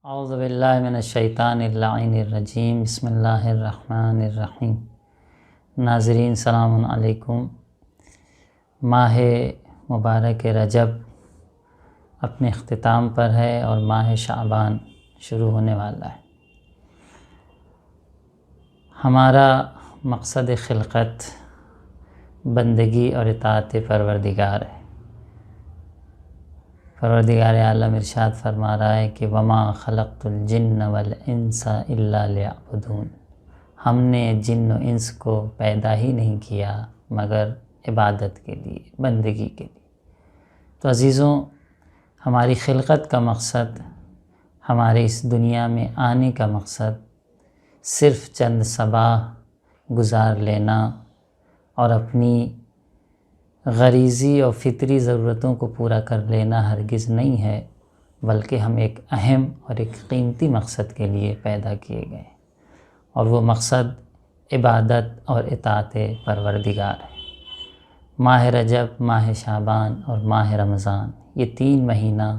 اعوذ باللہ من الشیطان اللعین الرجیم، بسم اللہ الرحمن الرحیم۔ ناظرین سلام علیکم۔ ماہ مبارک رجب اپنے اختتام پر ہے اور ماہ شعبان شروع ہونے والا ہے۔ ہمارا مقصد خلقت بندگی اور اطاعت پروردگار ہے۔ پروردگار عالم ارشاد فرما رہا ہے کہ وما خلقت الجن والانس الا لیعبدون، ہم نے جن و انس کو پیدا ہی نہیں کیا مگر عبادت کے لیے، بندگی کے لیے۔ تو عزیزوں، ہماری خلقت کا مقصد، ہمارے اس دنیا میں آنے کا مقصد صرف چند صباح گزار لینا اور اپنی غریزی اور فطری ضرورتوں کو پورا کر لینا ہرگز نہیں ہے، بلکہ ہم ایک اہم اور ایک قیمتی مقصد کے لیے پیدا کیے گئے، اور وہ مقصد عبادت اور اطاعت پروردگار ہے۔ ماہ رجب، ماہ شعبان اور ماہ رمضان، یہ 3 مہینہ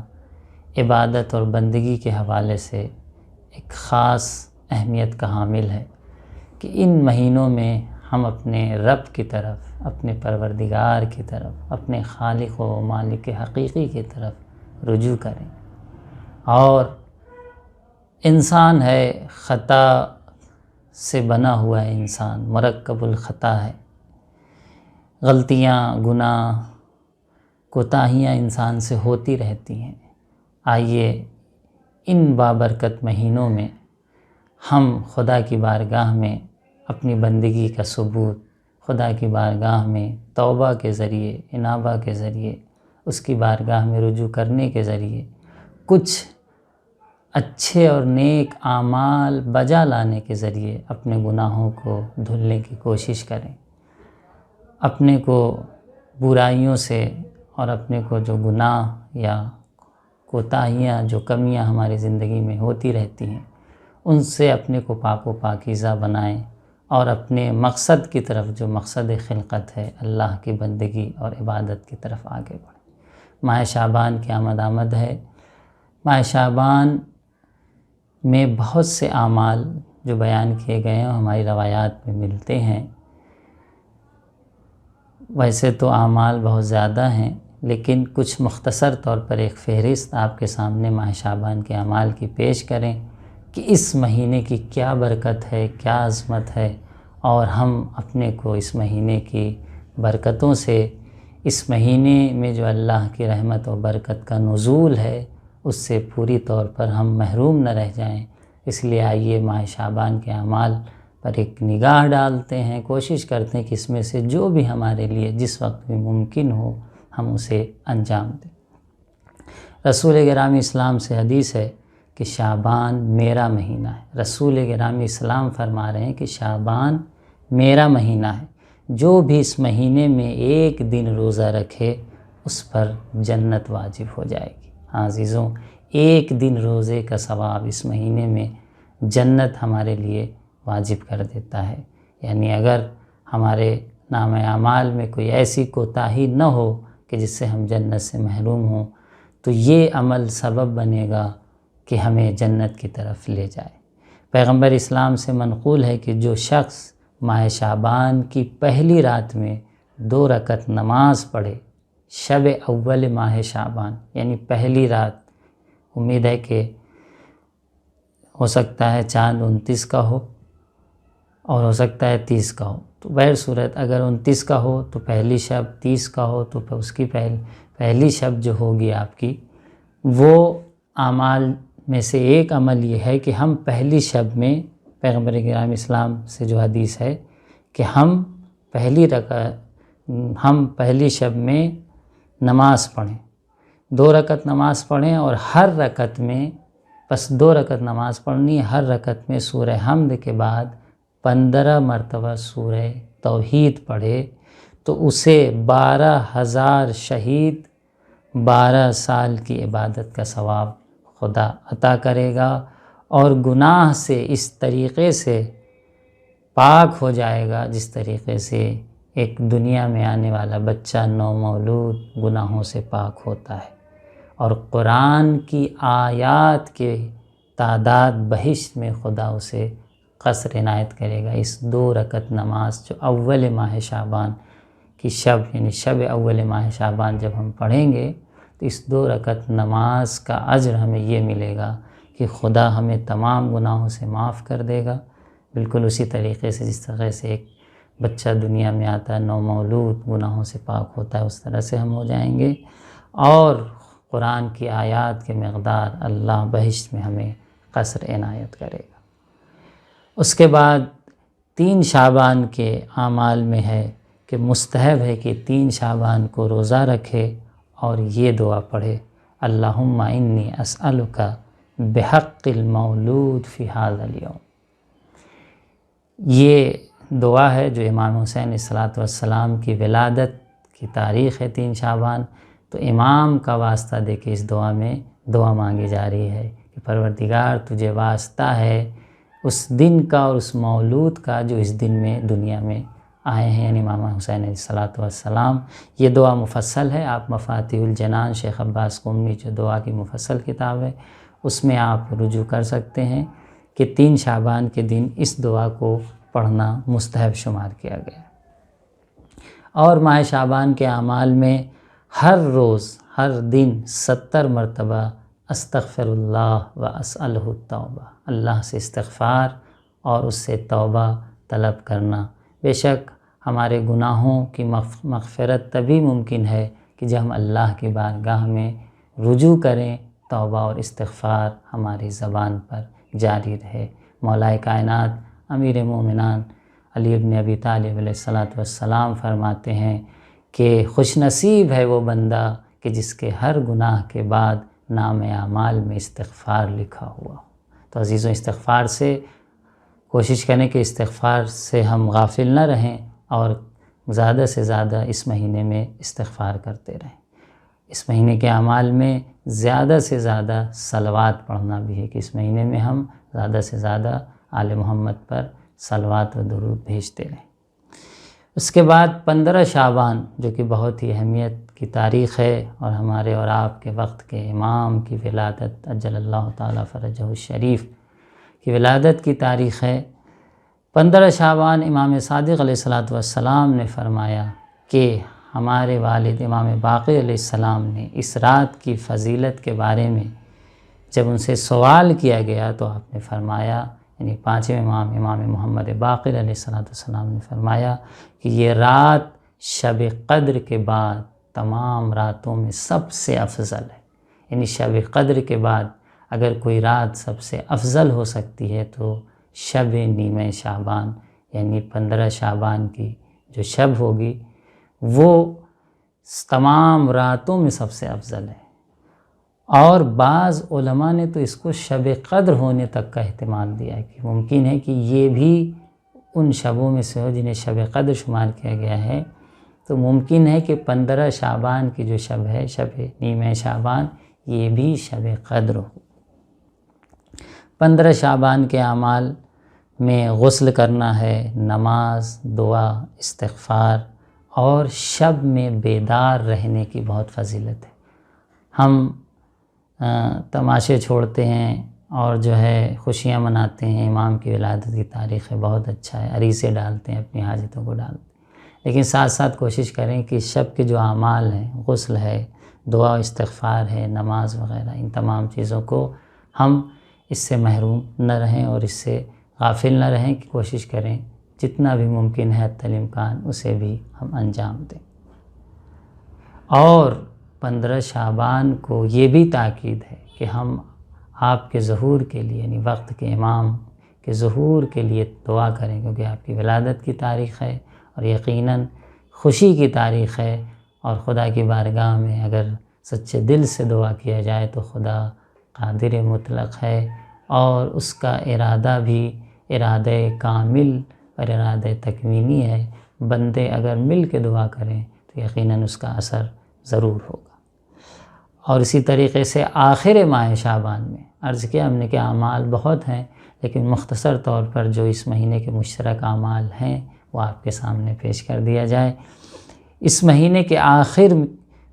عبادت اور بندگی کے حوالے سے ایک خاص اہمیت کا حامل ہے کہ ان مہینوں میں ہم اپنے رب کی طرف، اپنے پروردگار کی طرف، اپنے خالق و مالک حقیقی کی طرف رجوع کریں۔ اور انسان ہے، خطا سے بنا ہوا ہے، انسان مرکب الخطا ہے، غلطیاں، گناہ، کوتاہیاں انسان سے ہوتی رہتی ہیں۔ آئیے ان بابرکت مہینوں میں ہم خدا کی بارگاہ میں اپنی بندگی کا ثبوت، خدا کی بارگاہ میں توبہ کے ذریعے، انابہ کے ذریعے، اس کی بارگاہ میں رجوع کرنے کے ذریعے کچھ اچھے اور نیک اعمال بجا لانے کے ذریعے اپنے گناہوں کو دھلنے کی کوشش کریں، اپنے کو برائیوں سے اور اپنے کو جو گناہ یا کوتاہیاں، جو کمیاں ہماری زندگی میں ہوتی رہتی ہیں، ان سے اپنے کو پاک و پاکیزہ بنائیں اور اپنے مقصد کی طرف، جو مقصد خلقت ہے، اللہ کی بندگی اور عبادت کی طرف آگے بڑھیں۔ ماہ شعبان کی آمد ہے۔ ماہ شعبان میں بہت سے اعمال جو بیان کیے گئے ہیں ہماری روایات میں ملتے ہیں۔ ویسے تو اعمال بہت زیادہ ہیں، لیکن کچھ مختصر طور پر ایک فہرست آپ کے سامنے ماہ شعبان کے اعمال کی پیش کریں کہ اس مہینے کی کیا برکت ہے، کیا عظمت ہے، اور ہم اپنے کو اس مہینے کی برکتوں سے، اس مہینے میں جو اللہ کی رحمت و برکت کا نزول ہے، اس سے پوری طور پر ہم محروم نہ رہ جائیں۔ اس لیے آئیے ماہ شعبان کے اعمال پر ایک نگاہ ڈالتے ہیں، کوشش کرتے ہیں کہ اس میں سے جو بھی ہمارے لیے جس وقت بھی ممکن ہو ہم اسے انجام دیں۔ رسول گرامی اسلام سے حدیث ہے کہ شعبان میرا مہینہ ہے۔ رسول گرامی اسلام فرما رہے ہیں کہ شعبان میرا مہینہ ہے، جو بھی اس مہینے میں ایک دن روزہ رکھے اس پر جنت واجب ہو جائے گی۔ ہاں عزیزوں، ایک دن روزے کا ثواب اس مہینے میں جنت ہمارے لیے واجب کر دیتا ہے۔ یعنی اگر ہمارے نام اعمال میں کوئی ایسی کوتاہی نہ ہو کہ جس سے ہم جنت سے محروم ہوں، تو یہ عمل سبب بنے گا کہ ہمیں جنت کی طرف لے جائے۔ پیغمبر اسلام سے منقول ہے کہ جو شخص ماہ شعبان کی پہلی رات میں 2 رکعت نماز پڑھے، شب اول ماہ شعبان یعنی پہلی رات، امید ہے کہ ہو سکتا ہے چاند 29 کا ہو اور ہو سکتا ہے 30 کا ہو، تو بہر صورت اگر 29 کا ہو تو پہلی شب، 30 کا ہو تو اس کی پہلی شب جو ہوگی آپ کی، وہ اعمال میں سے ایک عمل یہ ہے کہ ہم پہلی شب میں، پیغمبر گرامی اسلام سے جو حدیث ہے کہ ہم پہلی شب میں نماز پڑھیں، 2 رکعت نماز پڑھیں، اور ہر رکعت میں، بس 2 رکعت نماز پڑھنی ہے، ہر رکعت میں سورہ حمد کے بعد 15 مرتبہ سورہ توحید پڑھے تو اسے 12,000 شہید 12 سال کی عبادت کا ثواب خدا عطا کرے گا، اور گناہ سے اس طریقے سے پاک ہو جائے گا جس طریقے سے ایک دنیا میں آنے والا بچہ نومولود گناہوں سے پاک ہوتا ہے۔ اور قرآن کی آیات کے تعداد بہشت میں خدا اسے قصر عنایت کرے گا۔ اس 2 رکعت نماز جو اول ماہ شعبان کی شب یعنی شب اول ماہ شعبان جب ہم پڑھیں گے تو اس 2 رکعت نماز کا اجر ہمیں یہ ملے گا کہ خدا ہمیں تمام گناہوں سے معاف کر دے گا، بالکل اسی طریقے سے جس طرح سے ایک بچہ دنیا میں آتا ہے نومولود گناہوں سے پاک ہوتا ہے، اس طرح سے ہم ہو جائیں گے، اور قرآن کی آیات کے مقدار اللہ بہشت میں ہمیں قصر عنایت کرے گا۔ اس کے بعد 3 شعبان کے اعمال میں ہے کہ مستحب ہے کہ 3 شعبان کو روزہ رکھے اور یہ دعا پڑھے، اللہم انی اسألک بحق المولود فی ھذا الیوم۔ یہ دعا ہے جو امام حسین علیہ السلام کی ولادت کی تاریخ ہے 3 شعبان، تو امام کا واسطہ دے کے اس دعا میں دعا مانگی جا رہی ہے کہ پروردگار تجھے واسطہ ہے اس دن کا اور اس مولود کا جو اس دن میں دنیا میں آئے ہیں، یعنی امام حسین علیہ السلام۔ یہ دعا مفصل ہے، آپ مفاتیح الجنان شیخ عباس قمی جو دعا کی مفصل کتاب ہے اس میں آپ رجوع کر سکتے ہیں کہ 3 شعبان کے دن اس دعا کو پڑھنا مستحب شمار کیا گیا۔ اور ماہ شعبان کے اعمال میں ہر روز ہر دن 70 مرتبہ استغفر اللہ و اسألہ التوبہ، اللہ سے استغفار اور اس سے توبہ طلب کرنا۔ بے شک ہمارے گناہوں کی مغفرت تبھی ممکن ہے کہ جب ہم اللہ کی بارگاہ میں رجوع کریں، توبہ اور استغفار ہماری زبان پر جاری رہے۔ مولا کائنات امیر مومنان علی بن ابی طالب علیہ السلام فرماتے ہیں کہ خوش نصیب ہے وہ بندہ کہ جس کے ہر گناہ کے بعد نام اعمال میں استغفار لکھا ہوا۔ تو عزیزوں، استغفار سے کوشش کریں کہ استغفار سے ہم غافل نہ رہیں اور زیادہ سے زیادہ اس مہینے میں استغفار کرتے رہیں۔ اس مہینے کے اعمال میں زیادہ سے زیادہ صلوات پڑھنا بھی ہے کہ اس مہینے میں ہم زیادہ سے زیادہ آل محمد پر صلوات و درود بھیجتے رہیں۔ اس کے بعد 15 شعبان جو کہ بہت ہی اہمیت کی تاریخ ہے اور ہمارے اور آپ کے وقت کے امام کی ولادت عجل اللہ تعالیٰ فرجہ الشریف کی ولادت کی تاریخ ہے۔ 15 شعبان امام صادق علیہ السلام نے فرمایا کہ ہمارے والد امام باقر علیہ السلام نے اس رات کی فضیلت کے بارے میں جب ان سے سوال کیا گیا تو آپ نے فرمایا، یعنی 5ویں امام محمد باقر علیہ السلام نے فرمایا کہ یہ رات شب قدر کے بعد تمام راتوں میں سب سے افضل ہے۔ یعنی شب قدر کے بعد اگر کوئی رات سب سے افضل ہو سکتی ہے تو شب نیمہ شعبان یعنی 15 شعبان کی جو شب ہوگی وہ تمام راتوں میں سب سے افضل ہے۔ اور بعض علماء نے تو اس کو شب قدر ہونے تک کا احتمال دیا ہے کہ ممکن ہے کہ یہ بھی ان شبوں میں سے ہو جنہیں شب قدر شمار کیا گیا ہے، تو ممکن ہے کہ 15 شعبان کی جو شب ہے شب نیمہ شعبان یہ بھی شب قدر ہو۔ 15 شعبان کے اعمال میں غسل کرنا ہے، نماز، دعا، استغفار اور شب میں بیدار رہنے کی بہت فضیلت ہے۔ ہم تماشے چھوڑتے ہیں اور جو ہے خوشیاں مناتے ہیں، امام کی ولادت کی تاریخ ہے، بہت اچھا ہے، عریسے ڈالتے ہیں، اپنی حاجتوں کو ڈالتے ہیں، لیکن ساتھ ساتھ کوشش کریں کہ شب کے جو اعمال ہیں، غسل ہے، دعا و استغفار ہے، نماز وغیرہ، ان تمام چیزوں کو ہم اس سے محروم نہ رہیں اور اس سے غافل نہ رہیں کہ کوشش کریں جتنا بھی ممکن ہے حتی الامکان اسے بھی ہم انجام دیں۔ اور 15 شعبان کو یہ بھی تاکید ہے کہ ہم آپ کے ظہور کے لیے یعنی وقت کے امام کے ظہور کے لیے دعا کریں، کیونکہ آپ کی ولادت کی تاریخ ہے اور یقیناً خوشی کی تاریخ ہے، اور خدا کی بارگاہ میں اگر سچے دل سے دعا کیا جائے تو خدا قادر مطلق ہے، اور اس کا ارادہ بھی ارادہ کامل اور ارادہ تکوینی ہے۔ بندے اگر مل کے دعا کریں تو یقیناً اس کا اثر ضرور ہوگا۔ اور اسی طریقے سے آخر ماہ شعبان میں عرض کیا ہم نے کہ اعمال بہت ہیں، لیکن مختصر طور پر جو اس مہینے کے مشترک اعمال ہیں وہ آپ کے سامنے پیش کر دیا جائے۔ اس مہینے کے آخر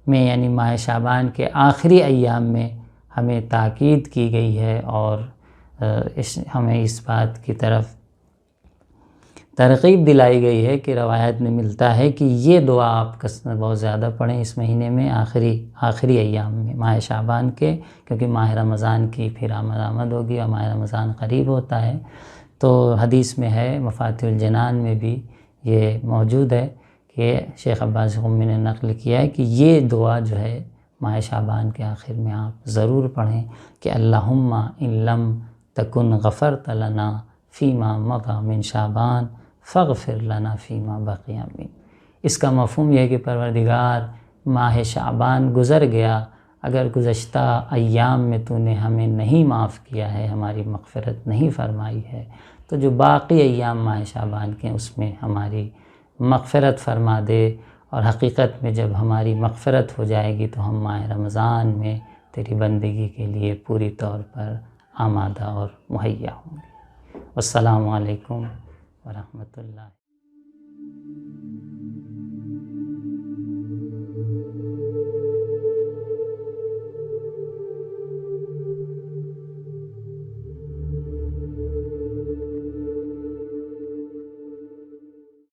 میں یعنی ماہ شعبان کے آخری ایام میں ہمیں تاکید کی گئی ہے اور ہمیں اس بات کی طرف ترغیب دلائی گئی ہے کہ روایت میں ملتا ہے کہ یہ دعا آپ بہت زیادہ پڑھیں اس مہینے میں، آخری ایام میں ماہ شعبان کے، کیونکہ ماہ رمضان کی پھر آمد ہوگی اور ماہ رمضان قریب ہوتا ہے۔ تو حدیث میں ہے، مفاتیح الجنان میں بھی یہ موجود ہے کہ شیخ عباس قمی نے نقل کیا ہے کہ یہ دعا جو ہے ماہ شعبان کے آخر میں آپ ضرور پڑھیں کہ اللہم ان لم تکن غفرت لنا فیما مضی من شعبان فاغفر لنا فیما بقی من۔ اس کا مفہوم یہ ہے کہ پروردگار، ماہ شعبان گزر گیا، اگر گزشتہ ایام میں تو نے ہمیں نہیں معاف کیا ہے، ہماری مغفرت نہیں فرمائی ہے، تو جو باقی ایام ماہ شعبان کے اس میں ہماری مغفرت فرما دے، اور حقیقت میں جب ہماری مغفرت ہو جائے گی تو ہم ماہ رمضان میں تیری بندگی کے لیے پوری طور پر آمادہ اور مہیا ہوں گے۔ والسلام علیکم ورحمۃ اللہ۔